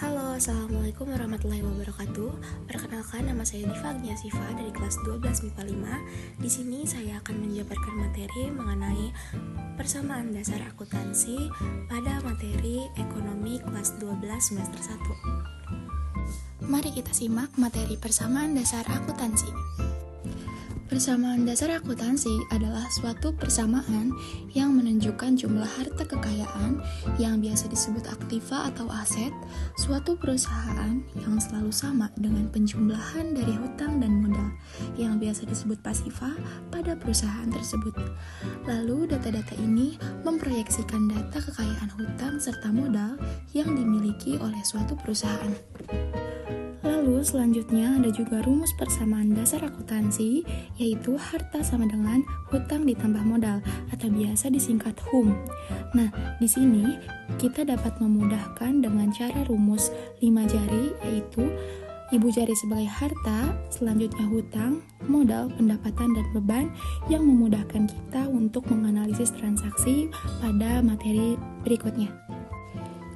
Halo, Assalamualaikum warahmatullahi wabarakatuh. Perkenalkan, nama saya Diva Agniasifa dari kelas 12 MIPA 5. Di sini saya akan menjabarkan materi mengenai persamaan dasar akuntansi pada materi ekonomi kelas 12 semester 1. Mari kita simak materi persamaan dasar akuntansi. Persamaan dasar akuntansi adalah suatu persamaan yang menunjukkan jumlah harta kekayaan yang biasa disebut aktiva atau aset suatu perusahaan yang selalu sama dengan penjumlahan dari hutang dan modal yang biasa disebut pasiva pada perusahaan tersebut. Lalu data-data ini memproyeksikan data kekayaan hutang serta modal yang dimiliki oleh suatu perusahaan. Lalu selanjutnya ada juga rumus persamaan dasar akuntansi, yaitu harta sama dengan hutang ditambah modal atau biasa disingkat HUM. Nah, di sini kita dapat memudahkan dengan cara rumus 5 jari, yaitu ibu jari sebagai harta, selanjutnya hutang, modal, pendapatan, dan beban yang memudahkan kita untuk menganalisis transaksi pada materi berikutnya.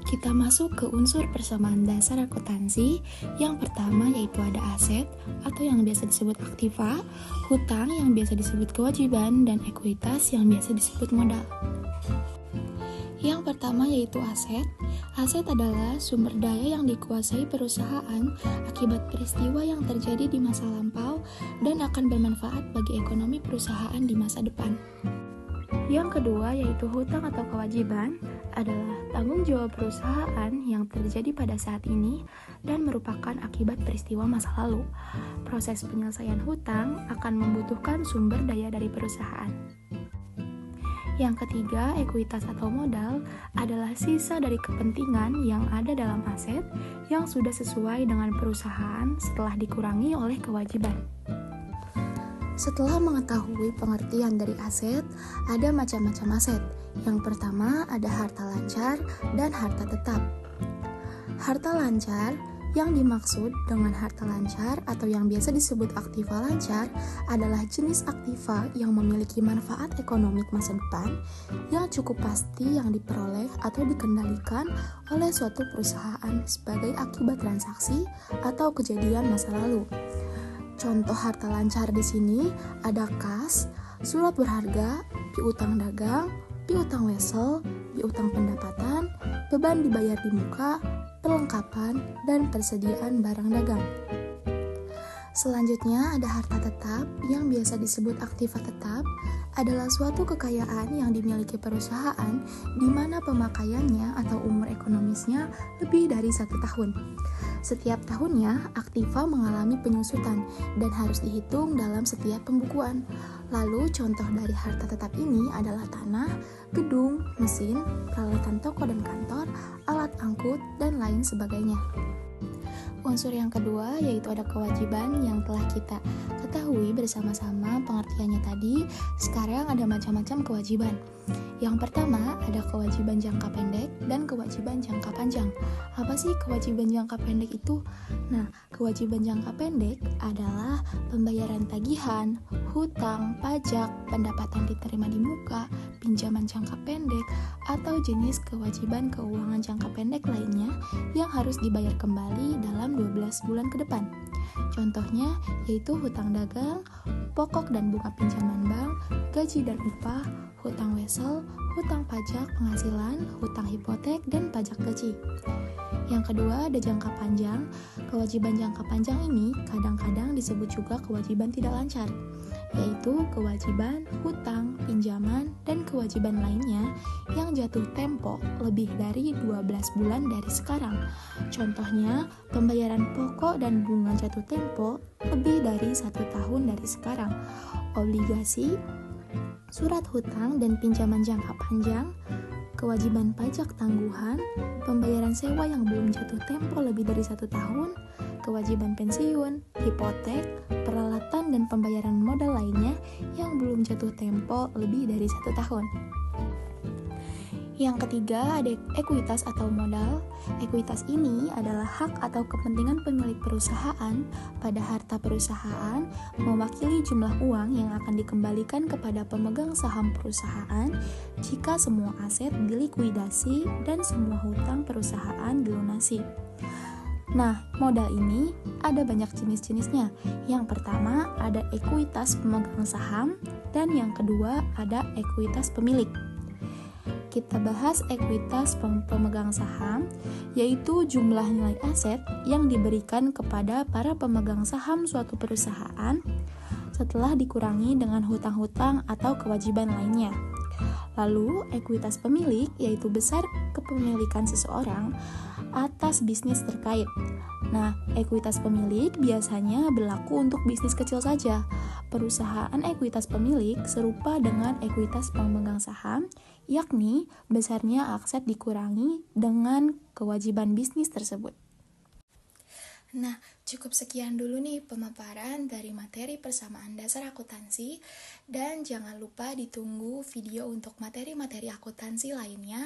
Kita masuk ke unsur persamaan dasar akuntansi. Yang pertama yaitu ada aset atau yang biasa disebut aktiva, hutang yang biasa disebut kewajiban, dan ekuitas yang biasa disebut modal. Yang pertama yaitu aset. Aset adalah sumber daya yang dikuasai perusahaan akibat peristiwa yang terjadi di masa lampau dan akan bermanfaat bagi ekonomi perusahaan di masa depan. Yang kedua yaitu hutang atau kewajiban adalah tanggung jawab perusahaan yang terjadi pada saat ini dan merupakan akibat peristiwa masa lalu. Proses penyelesaian hutang akan membutuhkan sumber daya dari perusahaan. Yang ketiga, ekuitas atau modal adalah sisa dari kepentingan yang ada dalam aset yang sudah sesuai dengan perusahaan setelah dikurangi oleh kewajiban. Setelah mengetahui pengertian dari aset, ada macam-macam aset. Yang pertama ada harta lancar dan harta tetap. Harta lancar yang dimaksud dengan harta lancar atau yang biasa disebut aktiva lancar adalah jenis aktiva yang memiliki manfaat ekonomi masa depan yang cukup pasti yang diperoleh atau dikendalikan oleh suatu perusahaan sebagai akibat transaksi atau kejadian masa lalu. Contoh harta lancar di sini ada kas, surat berharga, piutang dagang, piutang wesel, piutang pendapatan, beban dibayar di muka, perlengkapan, dan persediaan barang dagang. Selanjutnya ada harta tetap yang biasa disebut aktiva tetap adalah suatu kekayaan yang dimiliki perusahaan di mana pemakaiannya atau umur ekonomisnya lebih dari 1 tahun. Setiap tahunnya, aktiva mengalami penyusutan dan harus dihitung dalam setiap pembukuan. Lalu, contoh dari harta tetap ini adalah tanah, gedung, mesin, peralatan toko dan kantor, alat angkut, dan lain sebagainya. Unsur yang kedua yaitu ada kewajiban yang telah kita ketahui bersama-sama pengertiannya tadi. Sekarang ada macam-macam kewajiban. Yang pertama ada kewajiban jangka pendek dan kewajiban jangka panjang. Apa sih kewajiban jangka pendek itu? Nah, kewajiban jangka pendek adalah pembayaran tagihan, hutang, pajak, pendapatan diterima di muka, pinjaman jangka pendek, atau jenis kewajiban keuangan jangka pendek lainnya yang harus dibayar kembali dalam 12 bulan ke depan. Contohnya yaitu hutang dagang, pokok dan bunga pinjaman bank, gaji dan upah, hutang wesel, hutang pajak penghasilan, hutang hipotek, dan pajak gaji. Yang kedua ada jangka panjang. Kewajiban jangka panjang ini kadang-kadang disebut juga kewajiban tidak lancar, yaitu kewajiban hutang, pinjaman, dan kewajiban lainnya yang jatuh tempo lebih dari 12 bulan dari sekarang. Contohnya, pembayaran pokok dan bunga jatuh tempo lebih dari 1 tahun dari sekarang. Obligasi, surat hutang dan pinjaman jangka panjang, kewajiban pajak tangguhan, pembayaran sewa yang belum jatuh tempo lebih dari 1 tahun, kewajiban pensiun, hipotek, peralatan dan pembayaran modal lainnya yang belum jatuh tempo lebih dari 1 tahun. Yang ketiga ada ekuitas atau modal. Ekuitas ini adalah hak atau kepentingan pemilik perusahaan pada harta perusahaan mewakili jumlah uang yang akan dikembalikan kepada pemegang saham perusahaan jika semua aset dilikuidasi dan semua hutang perusahaan dilunasi. Nah, modal ini ada banyak jenis-jenisnya. Yang pertama ada ekuitas pemegang saham, dan yang kedua ada ekuitas pemilik. Kita bahas ekuitas pemegang saham, yaitu jumlah nilai aset yang diberikan kepada para pemegang saham suatu perusahaan setelah dikurangi dengan hutang-hutang atau kewajiban lainnya. Lalu, ekuitas pemilik yaitu besar kepemilikan seseorang atas bisnis terkait. Nah, ekuitas pemilik biasanya berlaku untuk bisnis kecil saja. Perusahaan ekuitas pemilik serupa dengan ekuitas pemegang saham, yakni besarnya aset dikurangi dengan kewajiban bisnis tersebut. Nah, cukup sekian dulu nih pemaparan dari materi persamaan dasar akuntansi, dan jangan lupa ditunggu video untuk materi-materi akuntansi lainnya.